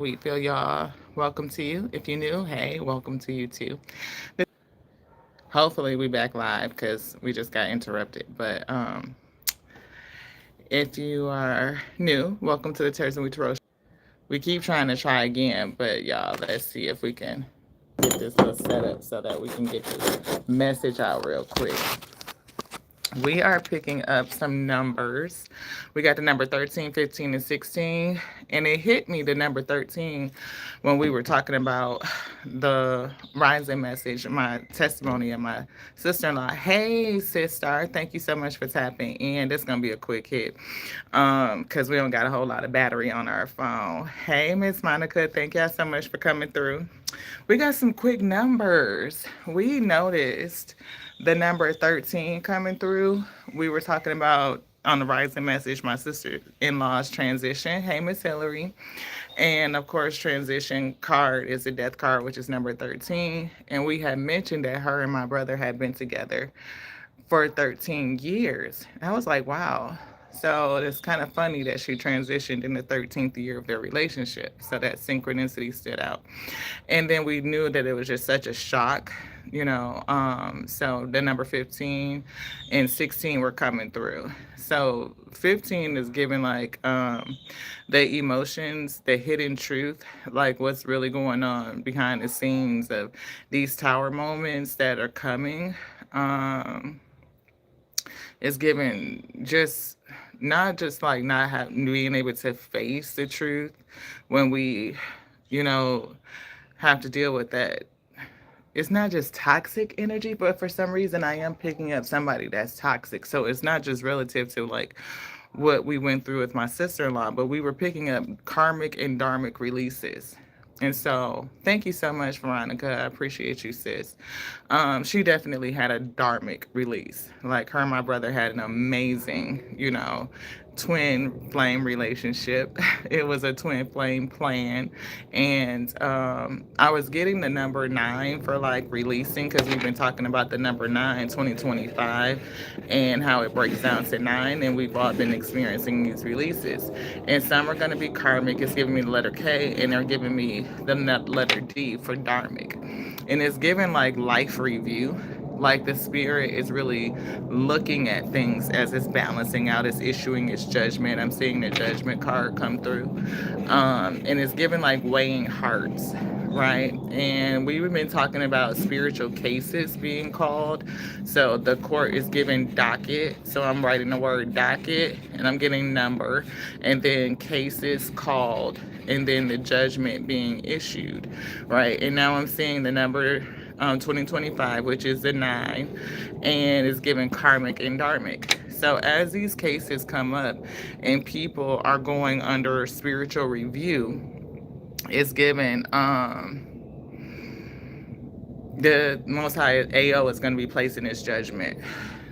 Wheatfield, y'all. Welcome to you. If you're new, hey, welcome to you too. Hopefully, we back live because we just got interrupted. But if you are new, welcome to the Terrace and We Tarot. We keep trying to try again, but y'all, let's see if we can get this little set up so that we can get this message out real quick. We are picking up some numbers. We got the number 13, 15, and 16. And it hit me, the number 13, when we were talking about the rising message, my testimony of my sister in law. Hey, sister, thank you so much for tapping in. This is going to be a quick hit because we don't got a whole lot of battery on our phone. Hey, Miss Monica, thank y'all so much for coming through. We got some quick numbers. We noticed the number 13 coming through. We were talking about on the rising message, my sister-in-law's transition. Hey, Miss Hillary. And of course, transition card is the death card, which is number 13. And we had mentioned that her and my brother had been together for 13 years. I was like, wow. So it's kind of funny that she transitioned in the 13th year of their relationship. So that synchronicity stood out. And then we knew that it was just such a shock, you know. So the number 15 and 16 were coming through. So 15 is giving like the emotions, the hidden truth, like what's really going on behind the scenes of these tower moments that are coming. It's given just not just like not having being able to face the truth when we, you know, have to deal with that. It's not just toxic energy, but for some reason I am picking up somebody that's toxic. So it's not just relative to like what we went through with my sister-in-law, but we were picking up karmic and dharmic releases. And so, thank you so much, Veronica. I appreciate you, sis. She definitely had a dharmic release. Like her and my brother had an amazing, you know, twin flame relationship. It was a twin flame plan. And I was getting the number 9 for like releasing because we've been talking about the number 9, 2025, and how it breaks down to 9. And we've all been experiencing these releases. And some are going to be karmic. It's giving me the letter K, and they're giving me the letter D for dharmic. And it's giving like life review, like the spirit is really looking at things as it's balancing out, it's issuing its judgment. I'm seeing the judgment card come through. And it's giving like weighing hearts, right? And we've been talking about spiritual cases being called. So the court is giving docket. So I'm writing the word docket and I'm getting number, and then cases called, and then the judgment being issued, right? And now I'm seeing the number 2025, which is the 9, and it's given karmic and dharmic. So as these cases come up and people are going under spiritual review, it's given the Most High AO is going to be placing his judgment.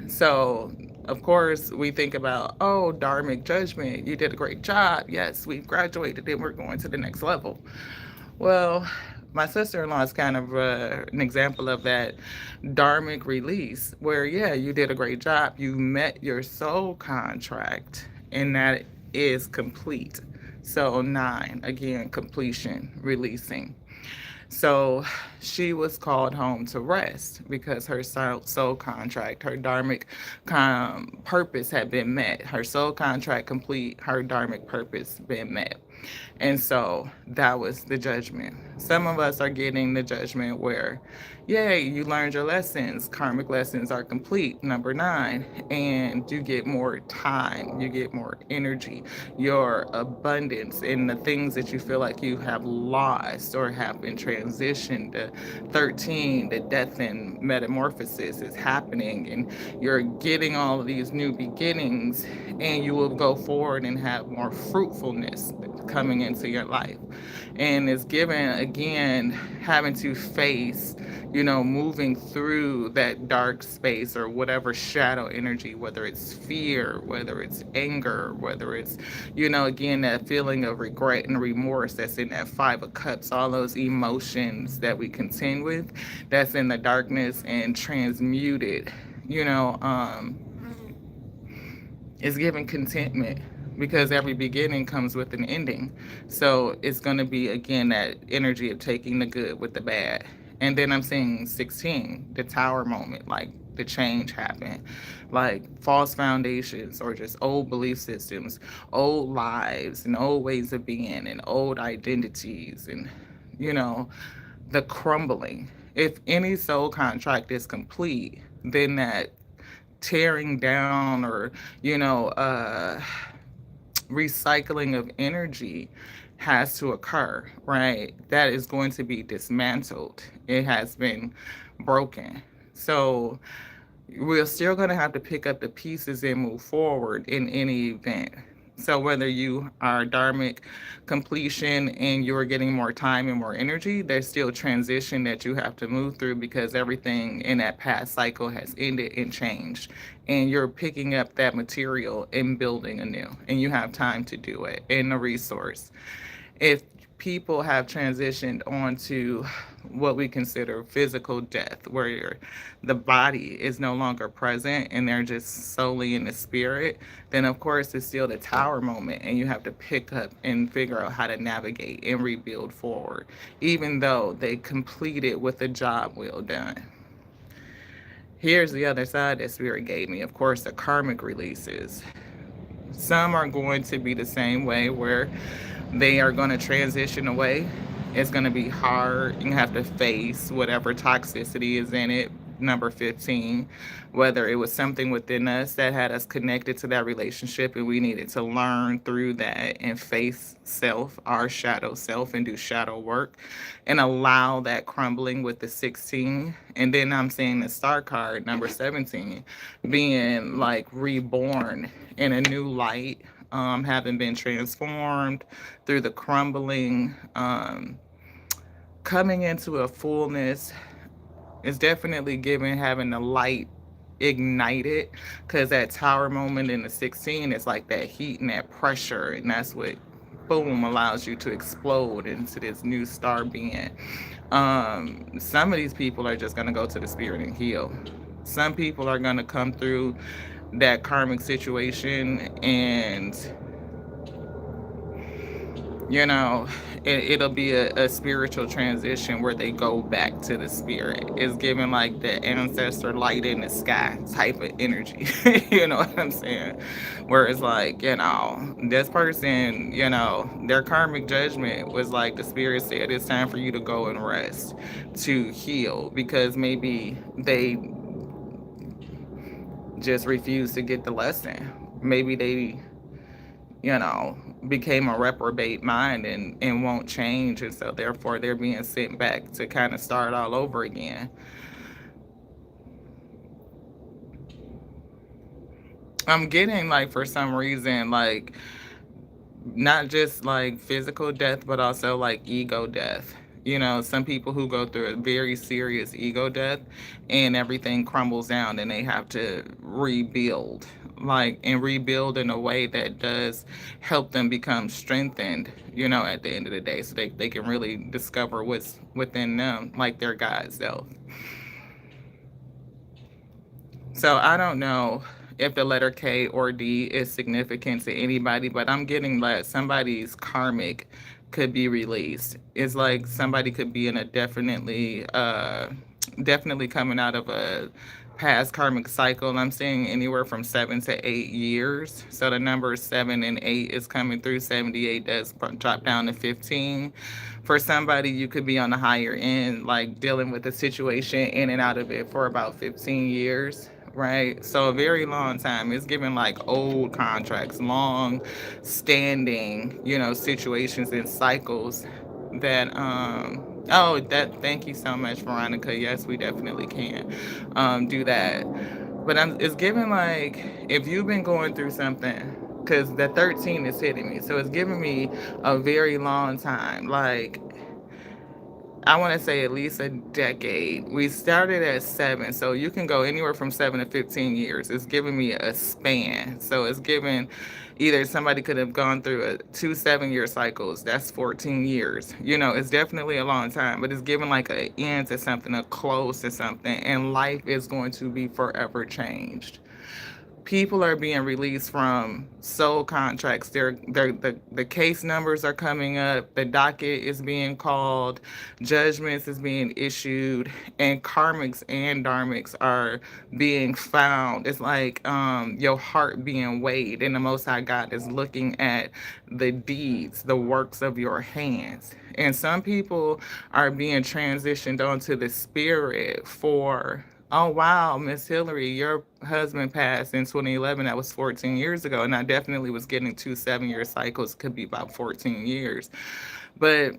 So of course, we think about, oh, dharmic judgment, you did a great job. Yes, we've graduated and we're going to the next level. Well, my sister-in-law is kind of an example of that dharmic release where, yeah, you did a great job. You met your soul contract, and that is complete. So 9, again, completion, releasing. So she was called home to rest because her soul contract, her dharmic purpose had been met. Her soul contract complete, her dharmic purpose been met. And so that was the judgment. Some of us are getting the judgment where, yay, you learned your lessons. Karmic lessons are complete, number 9. And you get more time, you get more energy, your abundance in the things that you feel like you have lost or have been transitioned. The 13, the death and metamorphosis is happening, and you're getting all of these new beginnings, and you will go forward and have more fruitfulness coming into your life. And it's given again having to face, you know, moving through that dark space or whatever shadow energy, whether it's fear, whether it's anger, whether it's, you know, again, that feeling of regret and remorse that's in that 5 of Cups, all those emotions that we contend with, that's in the darkness and transmuted, you know, is giving contentment, because every beginning comes with an ending. So it's going to be again that energy of taking the good with the bad. And then I'm seeing 16, the tower moment, like the change happened, like false foundations or just old belief systems, old lives and old ways of being and old identities and, you know, the crumbling. If any soul contract is complete, then that tearing down or, you know, recycling of energy has to occur, right? That is going to be dismantled. It has been broken. So we're still going to have to pick up the pieces and move forward in any event. So whether you are dharmic completion and you're getting more time and more energy, there's still transition that you have to move through because everything in that past cycle has ended and changed. And you're picking up that material and building anew. And you have time to do it and the resource. If people have transitioned onto what we consider physical death, where the body is no longer present and they're just solely in the spirit, then of course it's still the tower moment, and you have to pick up and figure out how to navigate and rebuild forward, even though they completed with a job well done. Here's the other side that spirit gave me. Of course, the karmic releases. Some are going to be the same way where they are going to transition away. It's going to be hard. You have to face whatever toxicity is in it. Number 15, whether it was something within us that had us connected to that relationship and we needed to learn through that and face self, our shadow self, and do shadow work and allow that crumbling with the 16. And then I'm seeing the star card, number 17, being like reborn in a new light, having been transformed through the crumbling, coming into a fullness. Is definitely giving having the light ignited, because that tower moment in the 16 is like that heat and that pressure, and that's what boom allows you to explode into this new star being. Some of these people are just going to go to the spirit and heal. Some people are going to come through that karmic situation and, you know, it'll be a spiritual transition where they go back to the spirit. It's giving like the ancestor light in the sky type of energy. You know what I'm saying? Where it's like, you know, this person, you know, their karmic judgment was like the spirit said, it's time for you to go and rest, to heal, because maybe they just refused to get the lesson. Maybe they, you know, became a reprobate mind and won't change. And so therefore they're being sent back to kind of start all over again. I'm getting like, for some reason, like not just like physical death, but also like ego death. You know, some people who go through a very serious ego death and everything crumbles down and they have to rebuild, like, and rebuild in a way that does help them become strengthened, you know, at the end of the day. So they can really discover what's within them, like their God self. So I don't know if the letter K or D is significant to anybody, but I'm getting that somebody's karmic could be released. It's like somebody could be in a definitely coming out of a past karmic cycle. And I'm seeing anywhere from 7 to 8 years. So the numbers 7 and 8 is coming through. 78 does drop down to 15. For somebody, you could be on the higher end, like dealing with the situation in and out of it for about 15 years. Right. So a very long time. It's given like old contracts, long standing, you know, situations and cycles that oh, that, thank you so much, Veronica. Yes, we definitely can do that. But it's given like, if you've been going through something, because the 13 is hitting me, so it's giving me a very long time, like I want to say at least a decade. We started at 7, so you can go anywhere from 7 to 15 years. It's giving me a span. So it's given either somebody could have gone through two 7-year cycles. That's 14 years. You know, it's definitely a long time, but it's giving like an end to something, a close to something, and life is going to be forever changed. people are being released from soul contracts. The case numbers are coming up, the docket is being called, judgments is being issued, and karmics and dharmics are being found. It's like your heart being weighed, and the Most High God is looking at the deeds, the works of your hands. And some people are being transitioned onto the spirit for, oh wow, Miss Hillary, your husband passed in 2011. That was 14 years ago, and I definitely was getting 2 7-year cycles. Could be about 14 years, but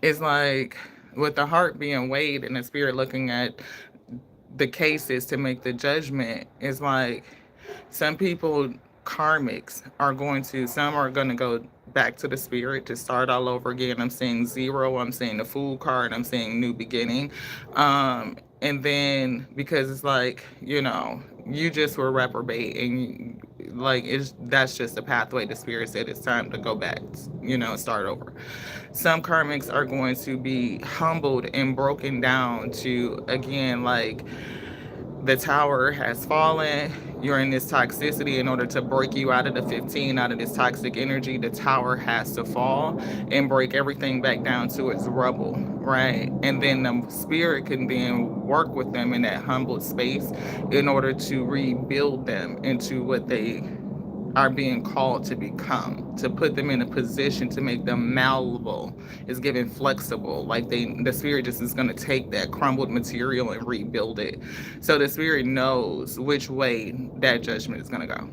it's like with the heart being weighed and the spirit looking at the cases to make the judgment. It's like some people karmics are going to, some are going to go back to the spirit to start all over again. I'm seeing zero, I'm seeing the fool card, I'm seeing new beginning. And then because it's like, you just were reprobate, and like it's that's just a pathway. The spirit said it's time to go back, start over. Some karmics are going to be humbled and broken down to, again, like, the tower has fallen. You're in this toxicity. In order to break you out of the 15, out of this toxic energy, the tower has to fall and break everything back down to its rubble, right? And then the spirit can then work with them in that humbled space in order to rebuild them into what they are being called to become, to put them in a position to make them malleable, is given flexible. Like the spirit just is going to take that crumbled material and rebuild it. So the spirit knows which way that judgment is going to go.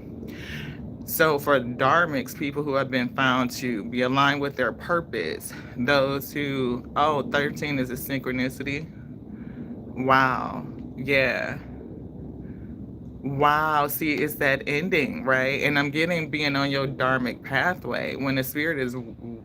So for dharmics, people who have been found to be aligned with their purpose, those who, 13 is a synchronicity. Wow. Yeah. Wow, see, it's that ending, right? And I'm getting being on your dharmic pathway. When the spirit is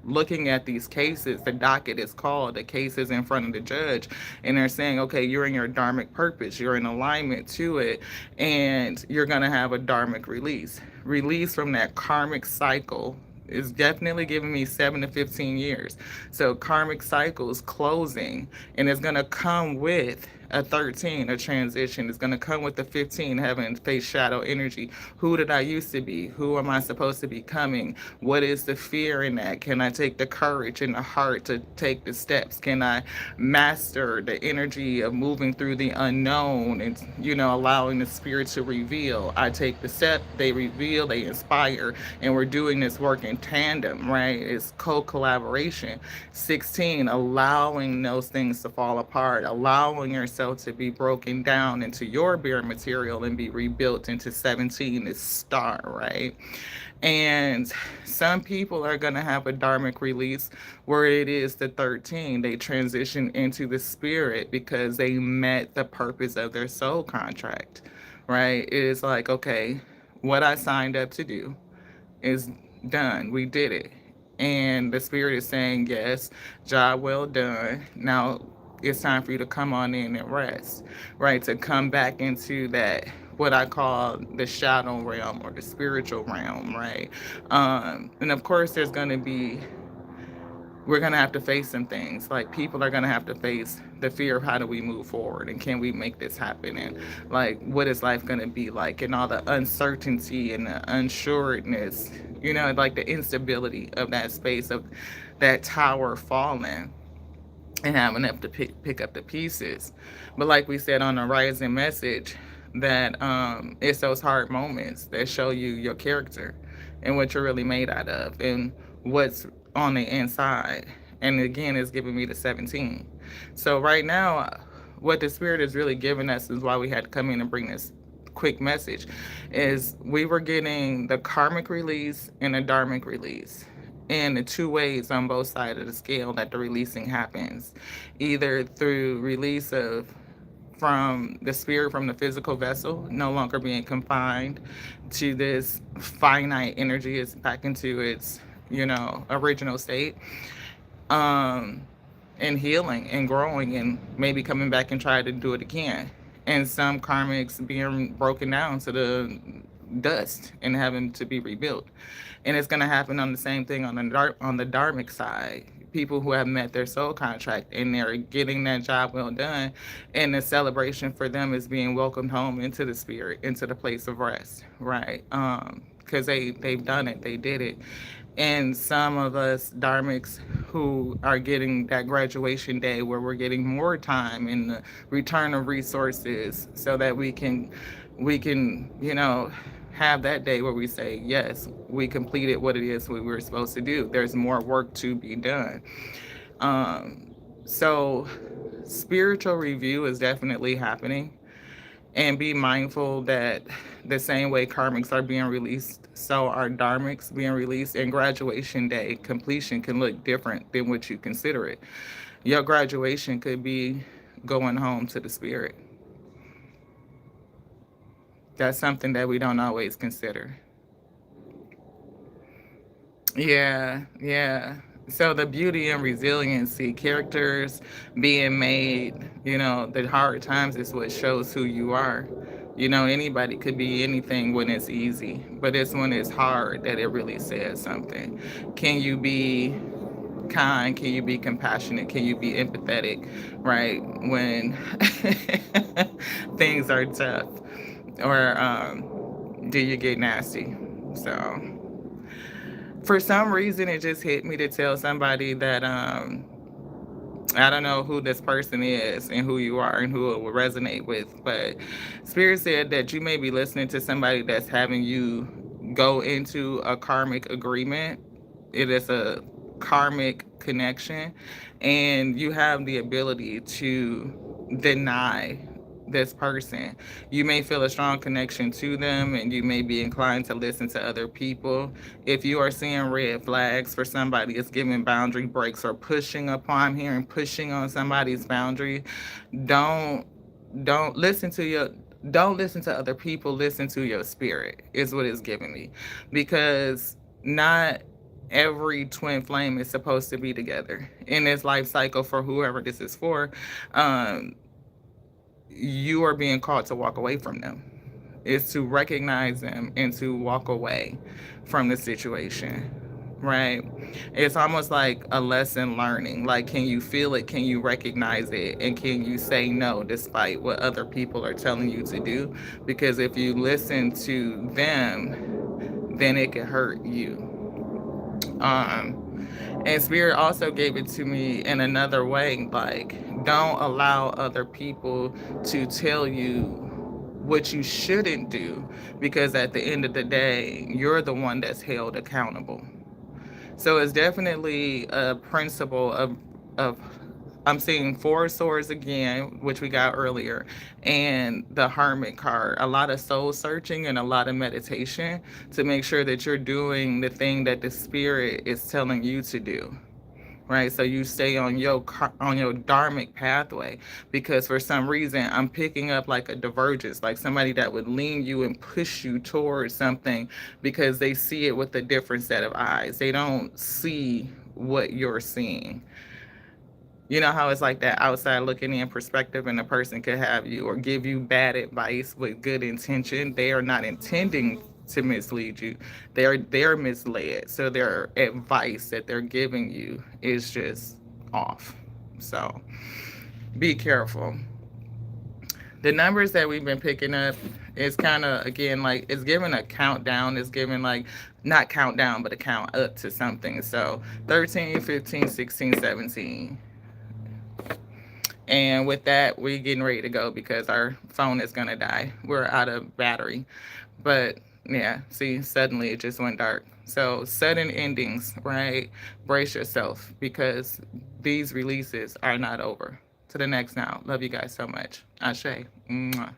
looking at these cases, the docket is called, the case is in front of the judge, and they're saying, okay, you're in your dharmic purpose, you're in alignment to it, and you're going to have a dharmic release. Release from that karmic cycle is definitely giving me 7 to 15 years. So karmic cycles closing, and it's going to come with a 13, a transition. Is going to come with the 15, having face shadow energy. Who did I used to be? Who am I supposed to be becoming? What is the fear in that? Can I take the courage and the heart to take the steps? Can I master the energy of moving through the unknown and, allowing the spirit to reveal? I take the step, they reveal, they inspire, and we're doing this work in tandem, right? It's co-collaboration. 16, allowing those things to fall apart, allowing yourself to be broken down into your bare material and be rebuilt into 17, this star, right? And some people are going to have a dharmic release where it is the 13. They transition into the spirit because they met the purpose of their soul contract, right? It is like, okay, what I signed up to do is done. We did it. And the spirit is saying, yes, job well done. Now it's time for you to come on in and rest, right? To come back into that, what I call the shadow realm or the spiritual realm, right? And of course, we're going to have to face some things. Like, people are going to have to face the fear of how do we move forward and can we make this happen, and like, what is life going to be like, and all the uncertainty and the unsureness, like the instability of that space, of that tower falling, and having to pick up the pieces. But like we said on the rising message, that it's those hard moments that show you your character and what you're really made out of and what's on the inside. And again, it's giving me the 17. So right now, what the spirit is really giving us is why we had to come in and bring this quick message, is we were getting the karmic release and the dharmic release, and the two ways on both sides of the scale that the releasing happens, either through release of from the spirit from the physical vessel, no longer being confined to this finite energy, it's back into its original state, and healing and growing and maybe coming back and try to do it again. And some karmics being broken down to the dust and having to be rebuilt. And it's going to happen on the same thing on the dharmic side. people who have met their soul contract and they're getting that job well done, and the celebration for them is being welcomed home into the spirit, into the place of rest, right? Because they've done it, they did it. And some of us dharmics who are getting that graduation day where we're getting more time in the return of resources so that we can have that day where we say, yes, we completed what it is we were supposed to do. There's more work to be done. So spiritual review is definitely happening. And be mindful that the same way karmics are being released, so are dharmics being released. And graduation day completion can look different than what you consider it. Your graduation could be going home to the spirit. That's something that we don't always consider. Yeah, yeah. So the beauty and resiliency, characters being made, the hard times is what shows who you are. Anybody could be anything when it's easy, but it's when it's hard that it really says something. Can you be kind? Can you be compassionate? Can you be empathetic, right? When things are tough, or do you get nasty? So for some reason, it just hit me to tell somebody that I don't know who this person is and who you are and who it will resonate with, but Spirit said that you may be listening to somebody that's having you go into a karmic agreement. It is a karmic connection, and you have the ability to deny this person. You may feel a strong connection to them, and you may be inclined to listen to other people. If you are seeing red flags for somebody, it's giving boundary breaks or pushing upon here and pushing on somebody's boundary. Don't don't listen to your don't listen to other people. Listen to your spirit is what it's giving me, because not every twin flame is supposed to be together in this life cycle. For whoever this is for, um, you are being called to walk away from them. Is to recognize them and to walk away from the situation, right? It's almost like a lesson learning. Like, can you feel it? Can you recognize it? And can you say no despite what other people are telling you to do? Because if you listen to them, then it can hurt you. And Spirit also gave it to me in another way, like, don't allow other people to tell you what you shouldn't do, because at the end of the day, you're the one that's held accountable. So it's definitely a principle of I'm seeing four swords again, which we got earlier, and the hermit card. A lot of soul searching and a lot of meditation to make sure that you're doing the thing that the spirit is telling you to do. Right, so you stay on your dharmic pathway, because for some reason I'm picking up like a divergence, like somebody that would lean you and push you towards something because they see it with a different set of eyes. They don't see what you're seeing. You know how it's like that outside looking in perspective, and a person could have you or give you bad advice with good intention. They are not intending to mislead you. They're misled. So their advice that they're giving you is just off. So be careful. The numbers that we've been picking up is kind of, again, like, it's giving a countdown. It's giving, like, not countdown, but a count up to something. So 13, 15, 16, 17. And with that, we're getting ready to go because our phone is going to die. We're out of battery. But yeah, see, suddenly it just went dark. So sudden endings, right? Brace yourself, because these releases are not over. To the next now. Love you guys so much. Ashe. Mwah.